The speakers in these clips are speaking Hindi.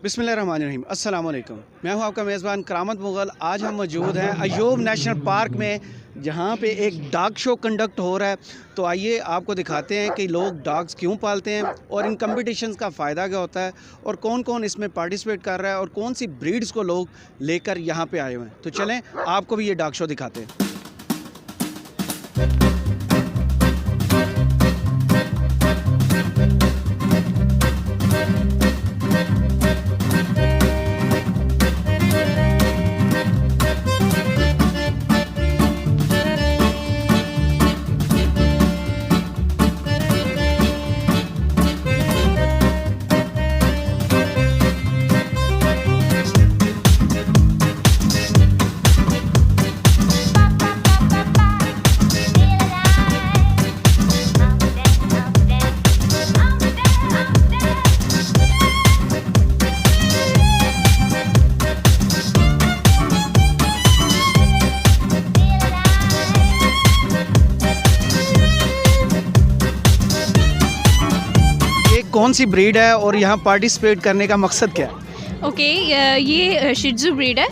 बिस्मिल्लाहिर्रहमानिर्रहीम, अस्सलाम वालेकुम। मैं हूं आपका मेज़बान करामत मुग़ल। आज हम मौजूद हैं अय्यूब नेशनल पार्क में, जहां पे एक डॉग शो कंडक्ट हो रहा है। तो आइए आपको दिखाते हैं कि लोग डॉग्स क्यों पालते हैं और इन कंपटीशंस का फ़ायदा क्या होता है और कौन कौन इसमें पार्टिसिपेट कर रहा है और कौन सी ब्रीड्स को लोग लेकर यहाँ पे आए हुए हैं। तो चलें आपको भी ये डॉग शो दिखाते हैं। कौन सी ब्रीड है और यहाँ पार्टिसिपेट करने का मकसद क्या है? ओके, ये शिट्ज़ू ब्रीड है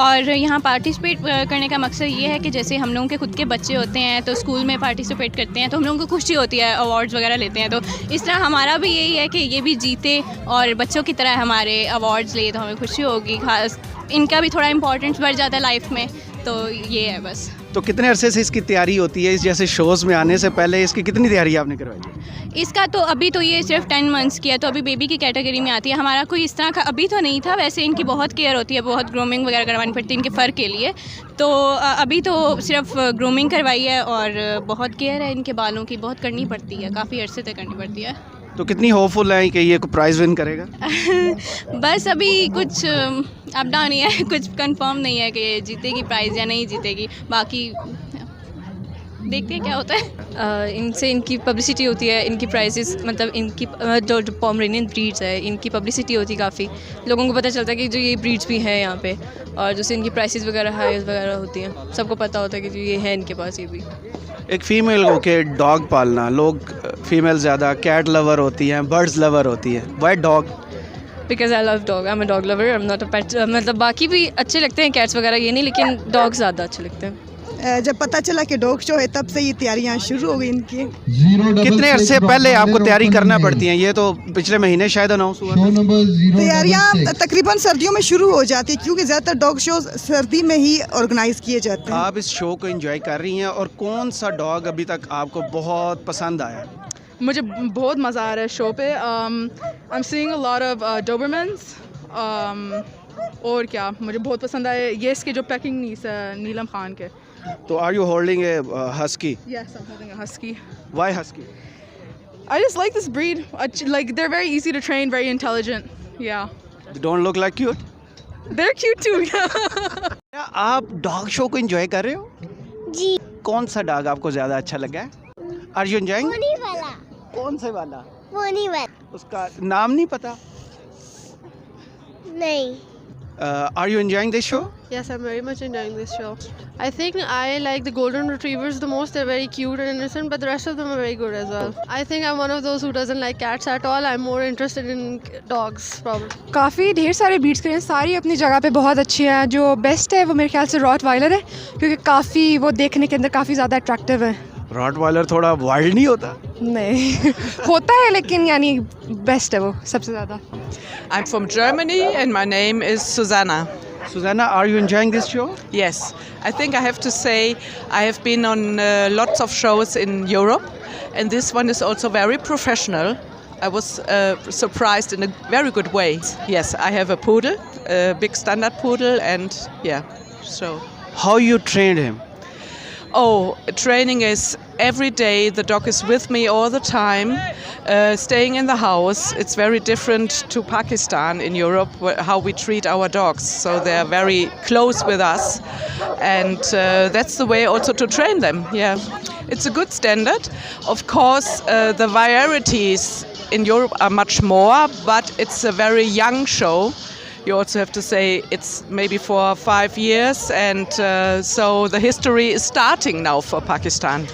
और यहाँ पार्टिसिपेट करने का मकसद ये है कि जैसे हम लोगों के खुद के बच्चे होते हैं तो स्कूल में पार्टिसिपेट करते हैं तो हम लोगों को खुशी होती है, अवार्ड्स वगैरह लेते हैं। तो इस तरह हमारा भी यही है कि ये भी जीते और बच्चों की तरह हमारे अवार्ड्स लिए तो हमें खुशी होगी। खास इनका भी थोड़ा इम्पोर्टेंस बढ़ जाता है लाइफ में, तो ये है बस। तो कितने अरसे से इसकी तैयारी होती है? इस जैसे शोज़ में आने से पहले इसकी कितनी तैयारी आपने करवाई है? इसका तो अभी तो ये सिर्फ 10 मंथ्स की है, तो अभी बेबी की कैटेगरी में आती है। हमारा कोई इस तरह का अभी तो नहीं था। वैसे इनकी बहुत केयर होती है, बहुत ग्रूमिंग वगैरह करवानी पड़ती है इनके फ़र के लिए। तो अभी तो सिर्फ ग्रूमिंग करवाई है और बहुत केयर है इनके बालों की, बहुत करनी पड़ती है, काफ़ी अरसे तक करनी पड़ती है। तो कितनी होपफुल है कि ये प्राइज़ विन करेगा? बस अभी कुछ अप डाउन ही है, कुछ कंफर्म नहीं है कि जीतेगी प्राइज़ या नहीं जीतेगी। बाकी देखते हैं क्या होता है। इनसे इनकी पब्लिसिटी होती है, इनकी प्राइसेस मतलब इनकी जो पोमेरेनियन ब्रीड्स है इनकी पब्लिसिटी होती है, काफ़ी लोगों को पता चलता है कि जो ये ब्रीड्स भी हैं यहाँ पे, और जैसे इनकी प्राइसेस वगैरह हाई वगैरह होती हैं, सबको पता होता है कि जो ये है इनके पास ये भी। एक फ़ीमेल को के डॉग पालना, लोग फीमेल ज़्यादा कैट लवर होती हैं, बर्ड्स लवर होती हैं, why dog? Because I love dog, I am a dog lover, I am not a pet. मतलब बाकी भी अच्छे लगते हैं कैट्स वगैरह, ये नहीं, लेकिन डॉग ज़्यादा अच्छे लगते हैं। जब पता चला कि डॉग शो है तब से ये तैयारियां शुरू हो गई इनकी। कितने अरसे पहले आपको तैयारी करना पड़ती हैं? ये तो पिछले महीने शायद अनाउंस हुआ था। तैयारियां तकरीबन सर्दियों में शुरू हो जाती है क्योंकि ज़्यादातर डॉग शो सर्दी में ही ऑर्गेनाइज किए जाते हैं। आप इस शो को एंजॉय कर रही हैं और कौन सा डॉग अभी तक आपको बहुत पसंद आया? मुझे बहुत मज़ा आ रहा है शो पे। I am seeing a lot of Dobermans. और क्या मुझे बहुत पसंद आए ये इसके जो पैकिंग नीलम खान के। तो are you holding a husky? Yes, I'm holding a husky. Why husky? I just like this breed. Like they're very easy to train, very intelligent. Yeah. They don't look like cute? They're cute too. क्या आप डॉग शो को एंजॉय कर रहे हो? जी। कौन सा डॉग आपको ज़्यादा अच्छा लगा है? Are you enjoying? पोनी वाला। कौन से वाला? पोनी वाला। उसका नाम नहीं पता? नहीं। Are you enjoying this show? Yes, I'm very much enjoying this show. I think I like the golden retrievers the most. They're very cute and innocent, but the rest of them are very good as well. I think I'm one of those who doesn't like cats at all. I'm more interested in dogs, probably. काफ़ी ढेर सारे ब्रीड्स के हैं, सारी अपनी जगह पे बहुत अच्छी हैं। जो बेस्ट है वो मेरे ख्याल से रॉटवाइलर है, क्योंकि काफ़ी वो देखने के अंदर काफ़ी ज़्यादा अट्रैक्टिव है। रॉटवाइलर थोड़ा वाइल्ड नहीं होता? नहीं होता है, लेकिन यानी बेस्ट है वो सबसे ज़्यादा। I'm from Germany and my name is Susanna. Susanna, are you enjoying this show? Yes, I think I have to say I have been on lots of shows in Europe, and this one is also very professional. I was surprised in a very good way. Yes, I have a poodle, a big standard poodle, and yeah, so. How you trained him? Oh, training is every day. The dog is with me all the time, staying in the house. It's very different to Pakistan in Europe, how we treat our dogs. So they're very close with us, and that's the way also to train them. Yeah, it's a good standard. Of course, the varieties in Europe are much more, but it's a very young show. You also have to say it's maybe for 5 years, and so the history is starting now for Pakistan.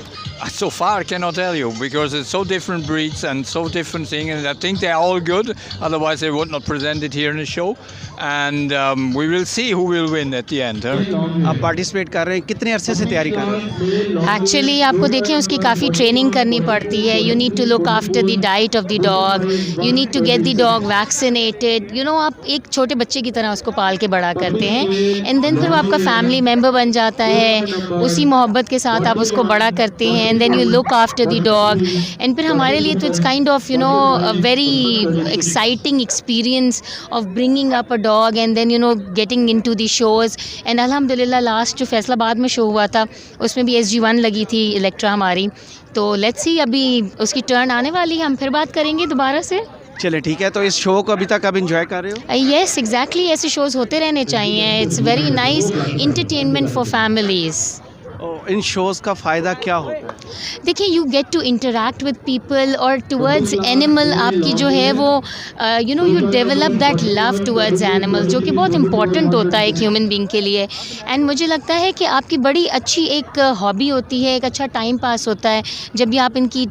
So far, I cannot tell you because it's so different breeds and so different things, and I think they're all good. Otherwise, they would not present it here in the show. And we will see who will win at the end. आप पार्टिसिपेट कर रहे हैं, कितने अरसे से तैयारी कर रहे हैं? एक्चुअली आपको देखें उसकी काफ़ी ट्रेनिंग करनी पड़ती है. You need to look after the diet of the dog, you need to get the dog vaccinated. You know, आप एक छोटे बच्चे की तरह उसको पाल के बड़ा करते हैं, एंड देन फिर वो आपका फैमिली मेम्बर बन जाता है. उसी मोहब्बत के साथ आप उसको बड़ा करते हैं, and then you look after the dog. And फिर हमारे लिए तो it's kind of you know a very exciting experience of bringing up a dog and then you know getting into the shows. And अल्हम्दुलिल्लाह लास्ट जो फैसलाबाद में शो हुआ था उसमें भी SG1 लगी थी इलेक्ट्रा हमारी. तो लेट्स सी, अभी उसकी टर्न आने वाली है, हम फिर बात करेंगे दोबारा से. चले ठीक है. तो इस शो को अभी तक आप इंजॉय कर रहे हो? येस एग्जैक्टली, ऐसे शोज़ होते रहने चाहिए. It's very nice entertainment for families. इन शोज़ का फ़ायदा क्या होता है? देखिए, you get to interact with people और टुवर्ड्स एनिमल आपकी जो है वो you know you develop that love towards animal, जो कि बहुत इंपॉर्टेंट होता है एक ह्यूमन बीइंग के लिए. एंड मुझे लगता है कि आपकी बड़ी अच्छी एक हॉबी होती है, एक अच्छा टाइम पास होता है जब भी आप इनकी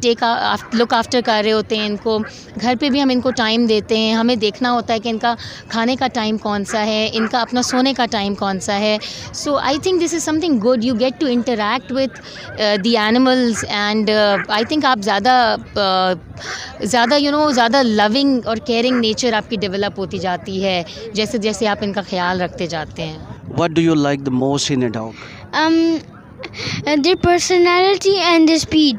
लुक आफ्टर कर रहे होते हैं. इनको घर पे भी हम इनको टाइम देते हैं. हमें देखना होता है कि इनका खाने का टाइम कौन सा है, इनका अपना सोने का टाइम कौन सा है. So I think this is something good. You get to interact with the animals and I think आप ज़्यादा you know ज़्यादा loving और caring nature आपकी develop होती जाती है जैसे जैसे आप इनका ख्याल रखते जाते हैं. What do you like the most in a dog? Their personality and their speed.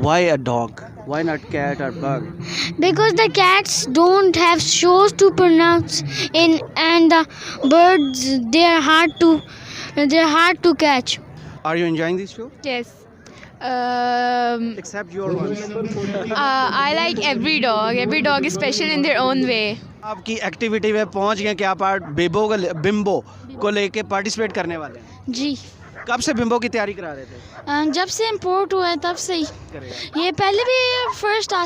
Why a dog? Why not cat or bug? Because the cats don't have shows to pronounce in, and the birds they're hard to catch. Are you enjoying this show? Yes. Except your ones. I like every dog. Every dog is special in their own way. आपकी एक्टिविटी में पहुंच गए कि आप बिम्बो को लेके पार्टिसिपेट करने वाले हैं. जी. कब से बिम्बो की तैयारी करा रहे थे? जब से इम्पोर्ट हुआ है तब से ही. ये पहले भी फर्स्ट आ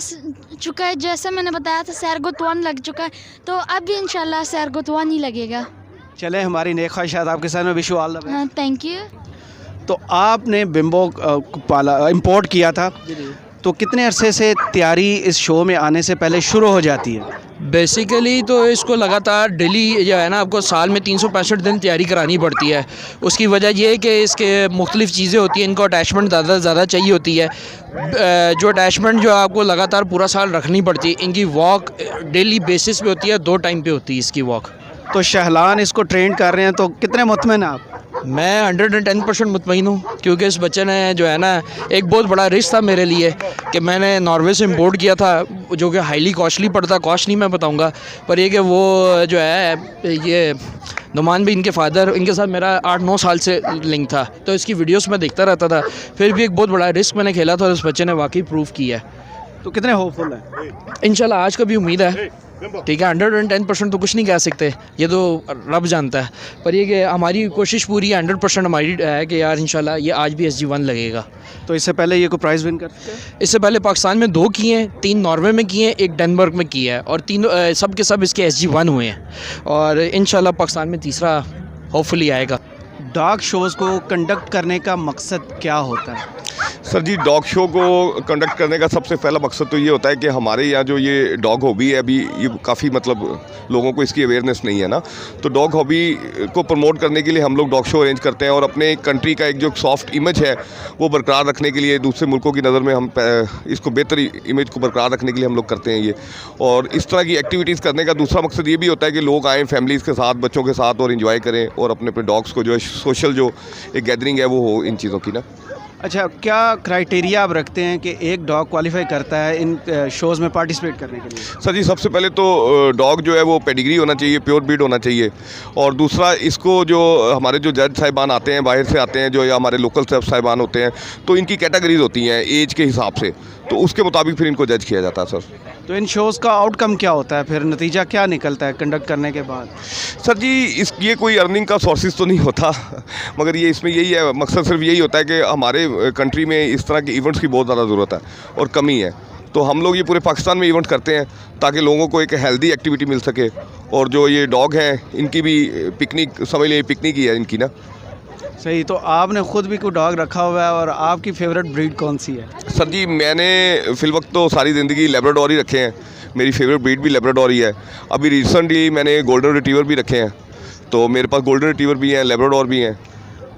चुका है, जैसे मैंने बताया था सैरगोत 1 लग चुका है, तो अब भी इंशाल्लाह सैरगोत 1 ही लगेगा. चले, हमारी नेक ख्वाहिशात आपके साथ में. Wish you all the best. हाँ, थैंक यू. तो आपने बिम्बो पाला इम्पोर्ट किया था, तो कितने अरसे से तैयारी इस शो में आने से पहले शुरू हो जाती है? बेसिकली तो इसको लगातार डेली जो है ना आपको साल में 365 दिन तैयारी करानी पड़ती है. उसकी वजह यह है कि इसके मुख्तलिफ़ चीज़ें होती हैं, इनको अटैचमेंट ज़्यादा चाहिए होती है. जो अटैचमेंट जो आपको लगातार पूरा साल रखनी पड़ती है. इनकी वॉक डेली बेसिस पे होती है, 2 टाइम पे होती है इसकी वॉक. तो शहलान इसको ट्रेन कर रहे हैं, तो कितने मुतमईन आप? मैं 110% मुतमईन हूँ, क्योंकि इस बच्चे ने जो है ना एक बहुत बड़ा रिस्क था मेरे लिए कि मैंने नॉर्वे से इंपोर्ट किया था, जो कि हाईली कॉस्टली पड़ता. कॉस्ट नहीं मैं बताऊँगा, पर ये कि वो जो है ये नुमान भी इनके फादर, इनके साथ मेरा 8-9 साल से लिंक था, तो इसकी वीडियोस में देखता रहता था. फिर भी एक बहुत बड़ा रिस्क मैंने खेला था और उस बच्चे ने वाकई प्रूव किया. तो कितने होपफुल हैं? इंशाल्लाह आज का भी उम्मीद है. ठीक है, 110% तो कुछ नहीं कह सकते, ये तो रब जानता है, पर ये कि हमारी कोशिश पूरी है, 100% हमारी है कि यार इंशाल्लाह ये आज भी SG1 लगेगा. तो इससे पहले ये कोई प्राइज़ विन कर चुके हैं? इससे पहले पाकिस्तान में 2 किए हैं, 3 नॉर्वे में किए हैं, 1 डेनमार्क में किया है, और तीनों सब के सब इसके SG1 हुए हैं, और इंशाल्लाह पाकिस्तान में तीसरा होपफुली आएगा. डॉग शोज़ को कंडक्ट करने का मकसद क्या होता है? सर जी, डॉग शो को कंडक्ट करने का सबसे पहला मकसद तो ये होता है कि हमारे यहाँ जो ये डॉग हॉबी है अभी ये काफ़ी मतलब लोगों को इसकी अवेयरनेस नहीं है ना, तो डॉग हॉबी को प्रमोट करने के लिए हम लोग डॉग शो अरेंज करते हैं, और अपने कंट्री का एक जो सॉफ्ट इमेज है वो बरकरार रखने के लिए दूसरे मुल्कों की नज़र में हम इसको बेहतर इमेज को बरकरार रखने के लिए हम लोग करते हैं ये. और इस तरह की एक्टिविटीज़ करने का दूसरा मकसद ये भी होता है कि लोग आएँ फैमिलीज़ के साथ, बच्चों के साथ, और इन्जॉय करें, और अपने अपने डॉग्स को जो है सोशल जो एक गैदरिंग है वो हो इन चीज़ों की ना. अच्छा, क्या क्राइटेरिया आप रखते हैं कि एक डॉग क्वालिफाई करता है इन शोज़ में पार्टिसिपेट करने के लिए? सर जी, सबसे पहले तो डॉग जो है वो पेडिग्री होना चाहिए, प्योर ब्रीड होना चाहिए, और दूसरा इसको जो हमारे जो जज साहिबान आते हैं, बाहर से आते हैं, जो या हमारे लोकल जज साहिबान होते हैं, तो इनकी कैटेगरीज होती हैं एज के हिसाब से, तो उसके मुताबिक फिर इनको जज किया जाता है. सर, तो इन शोज़ का आउटकम क्या होता है, फिर नतीजा क्या निकलता है कंडक्ट करने के बाद? सर जी, ये कोई अर्निंग का सोर्सेज तो नहीं होता, मगर ये इसमें यही है, मकसद सिर्फ यही होता है कि हमारे कंट्री में इस तरह के इवेंट्स की बहुत ज़्यादा ज़रूरत है और कमी है, तो हम लोग ये पूरे पाकिस्तान में इवेंट करते हैं ताकि लोगों को एक हेल्दी एक्टिविटी मिल सके, और जो ये डॉग हैं इनकी भी पिकनिक समझ लीजिए, पिकनिक ही है इनकी ना. सही, तो आपने ख़ुद भी कोई डॉग रखा हुआ है और आपकी फेवरेट ब्रीड कौन सी है? सर जी, मैंने फ़िलवक्त तो सारी ज़िंदगी लेब्राडोर ही रखे हैं। मेरी फेवरेट ब्रीड भी लेब्राडोर ही है। अभी रिसेंटली मैंने गोल्डन रिट्रीवर भी रखे हैं, तो मेरे पास गोल्डन रिट्रीवर भी हैं, लेब्राडोर भी हैं।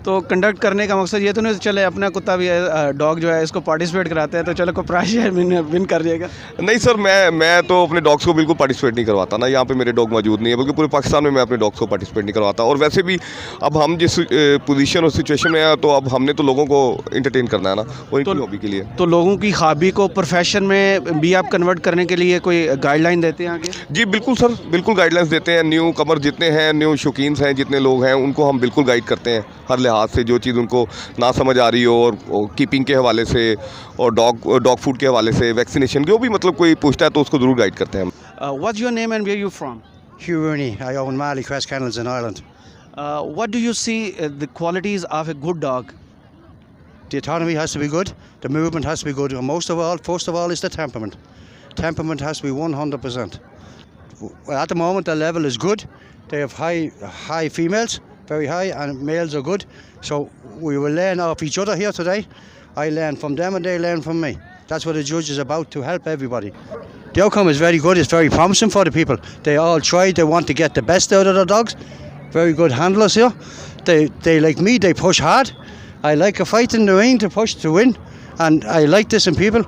तो कंडक्ट करने का मकसद ये तो नहीं चले अपना कुत्ता भी है, डॉग जो है इसको पार्टिसिपेट कराते हैं तो चलो कोई प्राइज विन कर जाएगा? नहीं सर, मैं तो अपने डॉग्स को बिल्कुल पार्टिसिपेट नहीं करवाता ना। यहाँ पे मेरे डॉग मौजूद नहीं है, बल्कि पूरे पाकिस्तान में मैं अपने डॉग्स को पार्टिसिपेट नहीं करवाता। और वैसे भी अब हम जिस पोजीशन और सिचुएशन में है, तो अब हमने तो लोगों को इंटरटेन करना है ना, वो इनकी हॉबी के लिए। तो लोगों की हॉबी को प्रोफेशन में भी आप कन्वर्ट करने के लिए कोई गाइडलाइन देते हैं आगे? जी बिल्कुल सर, बिल्कुल गाइडलाइंस देते हैं। न्यू कमर जितने हैं, न्यू शौकीन हैं जितने लोग हैं, उनको हम बिल्कुल गाइड करते हैं हर लिहाज से। जो चीज़ उनको ना समझ आ रही हो, और कीपिंग के हवाले से और डॉग फूड के हवाले से, वैक्सीनेशन के, वो भी मतलब कोई पूछता है तो उसको ज़रूर गाइड करते हैं हम। What's your name and where you from? Hugh Rooney. I own Marley Crest Kennels in Ireland. What do you see the qualities of a good dog? The autonomy has to be good. The movement has to be good. And first of all, is the temperament. Temperament has to be 100%. At the moment, the level is good. They have high females, very high, and males are good. So we will learn off each other here today. I learn from them and they learn from me. That's what the judge is about, to help everybody. The outcome is very good. It's very promising for the people. They all try. They want to get the best out of their dogs. Very good handlers here. They like me. They push hard. I like a fight in the ring to push to win, and I like this in people.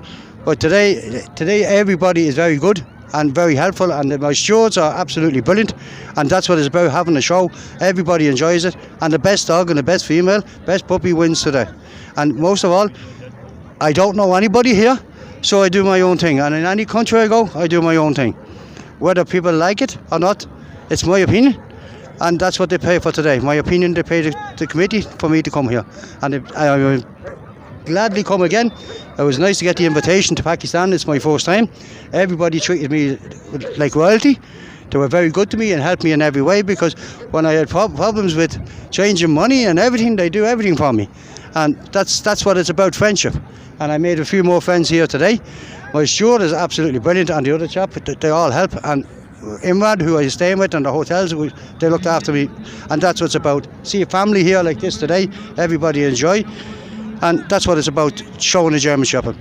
But today everybody is very good and very helpful, and my stewards are absolutely brilliant, and that's what it's about, having a show. Everybody enjoys it, and the best dog and the best female, best puppy wins today. And most of all, I don't know anybody here, so I do my own thing, and in any country I go, I do my own thing. Whether people like it or not, it's my opinion, and that's what they pay for today. My opinion, they pay the committee for me to come here, and I will gladly come again. It was nice to get the invitation to Pakistan. It's my first time. Everybody treated me like royalty. They were very good to me and helped me in every way, because when I had problems with changing money and everything, they do everything for me. And that's what it's about, friendship. And I made a few more friends here today. My steward is absolutely brilliant, and the other chap, they all help. And Imran, who I was staying with, and the hotels, they looked after me. And that's what it's about. See a family here like this today, everybody enjoy. And that's what it's about, showing the German Shepherd.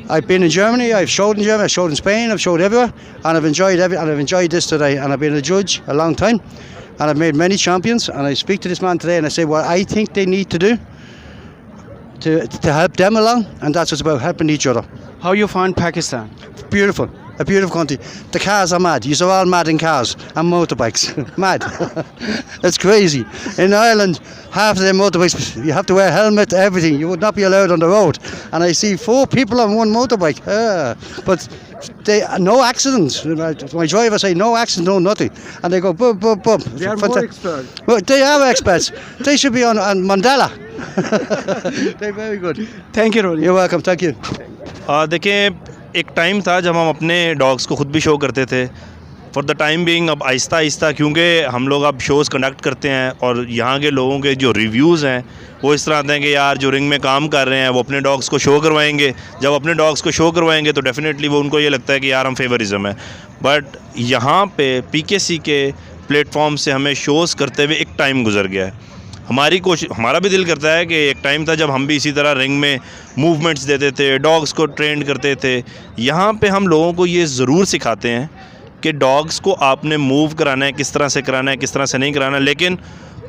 I've been in Germany, I've showed in Germany, I've showed in Spain, I've showed everywhere, and I've enjoyed this today. And I've been a judge a long time, and I've made many champions. And I speak to this man today, and I say what I think they need to do to help them along, and that's what's about, helping each other. How you find Pakistan? Beautiful. A beautiful country. The cars are mad. You're all mad in cars and motorbikes. Mad. It's crazy. In Ireland, half of the motorbikes, you have to wear a helmet, everything. You would not be allowed on the road. And I see 4 people on one motorbike. But no accidents. My driver say no accidents, no nothing. And they go bum, bum, bum. They are more experts. Well, they are experts. They should be on Mandela. They're very good. Thank you, Rory. You're welcome. Thank you. देखें, एक टाइम था जब हम अपने डॉग्स को ख़ुद भी शो करते थे। फॉर द टाइम बीइंग अब आहिस्ता आहिस्ता, क्योंकि हम लोग अब शोज़ कंडक्ट करते हैं और यहाँ के लोगों के जो रिव्यूज़ हैं वो इस तरह आते हैं कि यार जो रिंग में काम कर रहे हैं वो अपने डॉग्स को शो करवाएंगे। जब अपने डॉग्स को शो करवाएंगे तो डेफिनेटली वो उनको ये लगता है कि यार हम फेवरिज़म है। बट यहाँ पे PKC के प्लेटफॉर्म से हमें शोज़ करते हुए एक टाइम गुजर गया है। हमारा भी दिल करता है कि एक टाइम था जब हम भी इसी तरह रिंग में मूवमेंट्स देते थे, डॉग्स को ट्रेंड करते थे। यहाँ पे हम लोगों को ये ज़रूर सिखाते हैं कि डॉग्स को आपने मूव कराना है, किस तरह से कराना है, किस तरह से नहीं कराना। लेकिन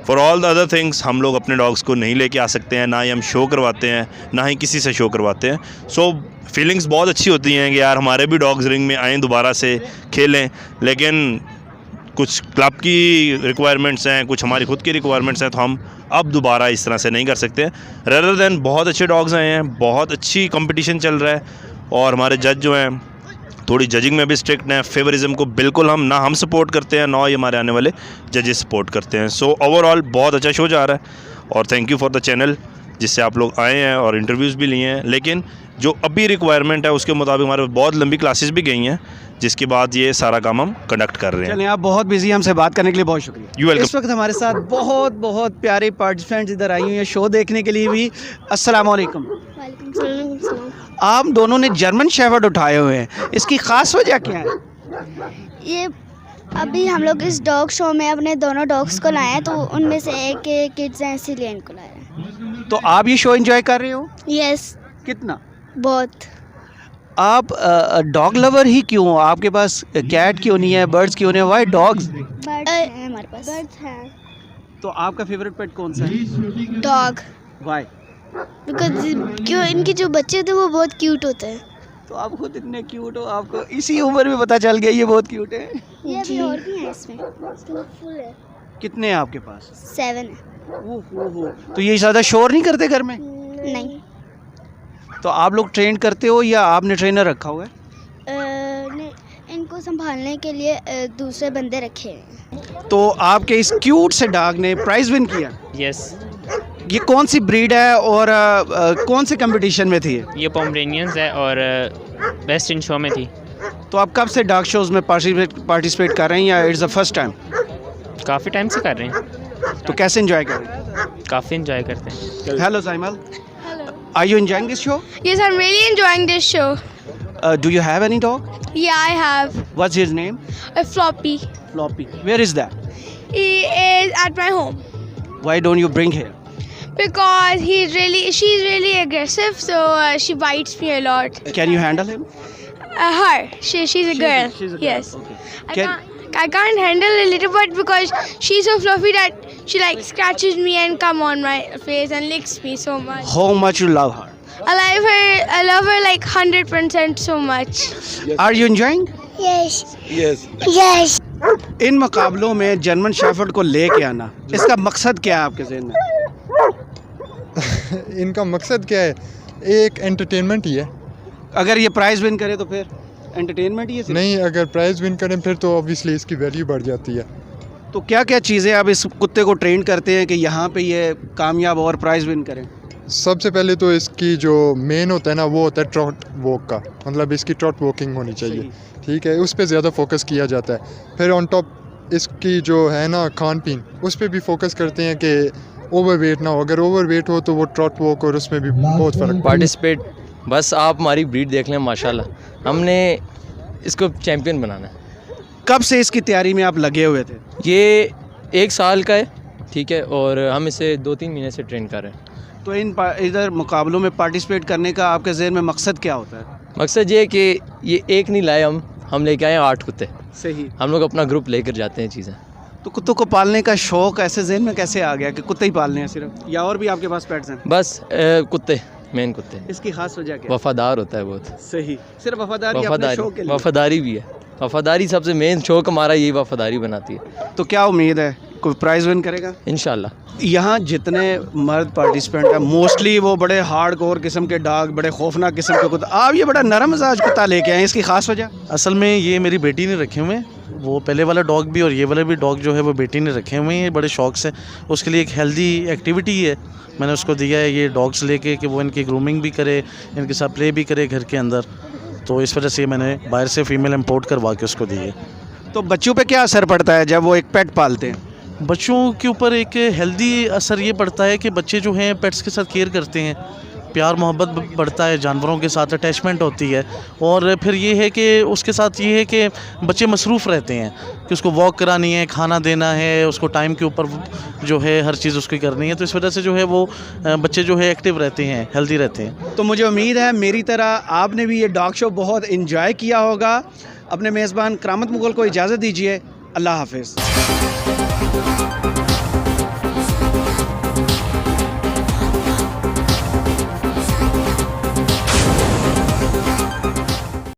for all the other things हम लोग अपने डॉग्स को नहीं लेके आ सकते हैं, ना ही हम शो करवाते हैं, ना ही किसी से शो करवाते हैं। सो फीलिंग्स बहुत अच्छी होती हैं कि यार हमारे भी डॉग्स रिंग में आएँ, दोबारा से खेलें। लेकिन कुछ क्लब की रिक्वायरमेंट्स हैं, कुछ हमारी खुद की रिक्वायरमेंट्स हैं, तो हम अब दोबारा इस तरह से नहीं कर सकते। रेदर देन बहुत अच्छे डॉग्स आए हैं, बहुत अच्छी कंपटीशन चल रहा है, और हमारे जज जो हैं थोड़ी जजिंग में भी स्ट्रिक्ट हैं। फेवरिज़म को बिल्कुल हम सपोर्ट करते हैं, ना ही हमारे आने वाले जजेस सपोर्ट करते हैं। सो ओवरऑल बहुत अच्छा शो जा रहा है, और thank you for the channel जिससे आप लोग आए हैं और इंटरव्यूज़ भी लिए हैं। लेकिन जो अभी रिक्वायरमेंट है उसके मुताबिक हमारे बहुत लंबी क्लासेस भी गई हैं, जिसके बाद ये सारा काम हम कंडक्ट कर रहे हैं। चलिए, आप बहुत बिजी, हमसे बात करने के लिए बहुत शुक्रिया। You welcome. इस वक्त हमारे साथ बहुत प्यारे पार्टिसिपेंट्स इधर आई हुई हैं शो देखने के लिए भी। अस्सलाम वालेकुम। आप दोनों ने जर्मन शेफर्ड उठाए हुए हैं, इसकी ख़ास वजह क्या है? ये अभी हम लोग इस डॉग शो में अपने दोनों डॉग्स को लाए हैं, तो उनमें से एक के किड्स हैं इसीलिए इनको लाए हैं। तो आप ये शो एंजॉय कर रहे हो? यस, कितना? बहुत। आप डॉग लवर ही क्यों हो? आपके पास कैट क्यों नहीं है, बर्ड्स क्यों नहीं है? Y dogs? बर्ड्स हैं हमारे पास। बर्ड्स हैं। तो आपका फेवरेट पेट कौन सा है? डॉग। वाई? बिकॉज क्यों इनके जो बच्चे होते हैं वो बहुत क्यूट होते हैं। तो आप खुद इतने क्यूट हो, आपको इसी उम्र में पता चल गया ये बहुत क्यूट है। ये भी और भी हैं इसमें, फुल है। कितने हैं आपके पास? 7 है। ओहो, तो ये ज़्यादा शोर नहीं करते घर में? नहीं। तो आप लोग ट्रेन करते हो या आपने ट्रेनर रखा हुआ है? नहीं, इनको संभालने के लिए दूसरे बंदे रखे हैं। तो आपके इस क्यूट से डॉग ने प्राइज विन किया? यस। ये कौन सी ब्रीड है और कौन से कंपटीशन में थी? ये पोमरेनियंस है और बेस्ट इन शो में थी। तो आप कब से डॉग शोज़ में पार्टिसिपेट कर रहे हैं या इट्स द फर्स्ट टाइम? काफ़ी टाइम से कर रहे हैं। तो कैसे एंजॉय कर रहे हैं? काफ़ी एंजॉय करते हैं। Hello Simal, are you enjoying this show? Yes, I'm really enjoying this show. Do you have any dog? Yeah, I have What's his name? a Floppy. Floppy. Where is that? He is at my home Why don't you bring here? because she's really aggressive, so she bites me a lot. Can you handle him? She's a girl. she's a girl, Yes. okay. I can't handle a little bit because she's so fluffy that she like scratches me and come on my face and licks me so much. How much you love her? I love her like 100% so much. Are you enjoying? Yes. Yes. Yes. इन मुकाबलों में जर्मन शेफर्ड को लेके आना, इसका मकसद क्या है आपके ज़हन में? इनका मकसद क्या है? एक एंटरटेनमेंट ही है। अगर ये प्राइज़ विन करे तो फिर एंटरटेनमेंट ही है सिर्फ? नहीं, अगर प्राइज़ विन करें फिर तो ऑब्वियसली इसकी वैल्यू बढ़ जाती है। तो क्या क्या चीज़ें आप इस कुत्ते को ट्रेन करते हैं कि यहाँ पे ये कामयाब और प्राइज़ विन करें? सबसे पहले तो इसकी जो मेन होता है ना वो होता है ट्रॉट वॉक का, मतलब इसकी ट्रॉट वॉकिंग होनी चाहिए, ठीक है, उस पर ज़्यादा फोकस किया जाता है। फिर ऑन टॉप इसकी जो है ना खान पीन, उस पर भी फोकस करते हैं कि ओवरवेट ना हो। अगर ओवरवेट हो तो वो ट्रॉट वॉक और उसमें भी बहुत फ़र्क। पार्टिसिपेट बस आप हमारी ब्रीड देख लें, माशाल्लाह हमने इसको चैम्पियन बनाना है। कब से इसकी तैयारी में आप लगे हुए थे? ये 1 साल का है, ठीक है, और हम इसे 2-3 महीने से ट्रेन कर रहे हैं। तो इधर मुकाबलों में पार्टिसिपेट करने का आपके ज़हन में मकसद क्या होता है? मकसद ये है कि ये एक नहीं लाए, हम लेके आए 8 कुत्ते। सही। हम लोग अपना ग्रुप लेकर जाते हैं चीज़ें। तो कुत्तों को पालने का शौक़ ऐसे ज़हन में कैसे आ गया कि कुत्ते ही पालने हैं सिर्फ, या और भी आपके पास पेट्स हैं? बस कुत्ते, मेन कुत्ते। इसकी खास वजह क्या है? वफादार होता है बहुत। सही। सिर्फ वफादारी अपने शौक के लिए? वफादारी भी है, वफादारी सबसे मेन शौक हमारा यही वफादारी बनाती है। तो क्या उम्मीद है कोई प्राइज़ विन करेगा? इंशाल्लाह। यहाँ जितने मर्द पार्टिसिपेंट हैं मोस्टली वो बड़े हार्ड कोर किस्म के डॉग, बड़े खौफनाक किस्म के कुत्ते, आप ये बड़ा नरम मिजाज कुत्ता लेके आए, इसकी खास वजह? असल में ये मेरी बेटी ने रखे हुए हैं, वो पहले वाला डॉग भी और ये वाला भी डॉग जो है वो बेटी ने रखे हुए हैं बड़े शौक से। उसके लिए एक हेल्दी एक्टिविटी है, मैंने उसको दिया है ये डॉग्स लेके कि वो इनकी ग्रूमिंग भी करे, इनके साथ प्ले भी करे घर के अंदर। तो इस वजह से मैंने बाहर से फ़ीमेल इम्पोर्ट करवा के उसको दी है। तो बच्चों पे क्या असर पड़ता है जब वो एक पेट पालते हैं? बच्चों के ऊपर एक हेल्दी असर ये पड़ता है कि बच्चे जो हैं पेट्स के साथ केयर करते हैं, प्यार मोहब्बत बढ़ता है, जानवरों के साथ अटैचमेंट होती है। और फिर ये है कि उसके साथ ये है कि बच्चे मसरूफ़ रहते हैं कि उसको वॉक करानी है, खाना देना है, उसको टाइम के ऊपर जो है हर चीज़ उसकी करनी है। तो इस वजह से जो है वो बच्चे जो है एक्टिव रहते हैं, हेल्दी रहते हैं। तो मुझे उम्मीद है मेरी तरह आपने भी ये डॉग शो बहुत इंजॉय किया होगा। अपने मेज़बान करामत मुगल को इजाज़त दीजिए। अल्लाह हाफ़िज़।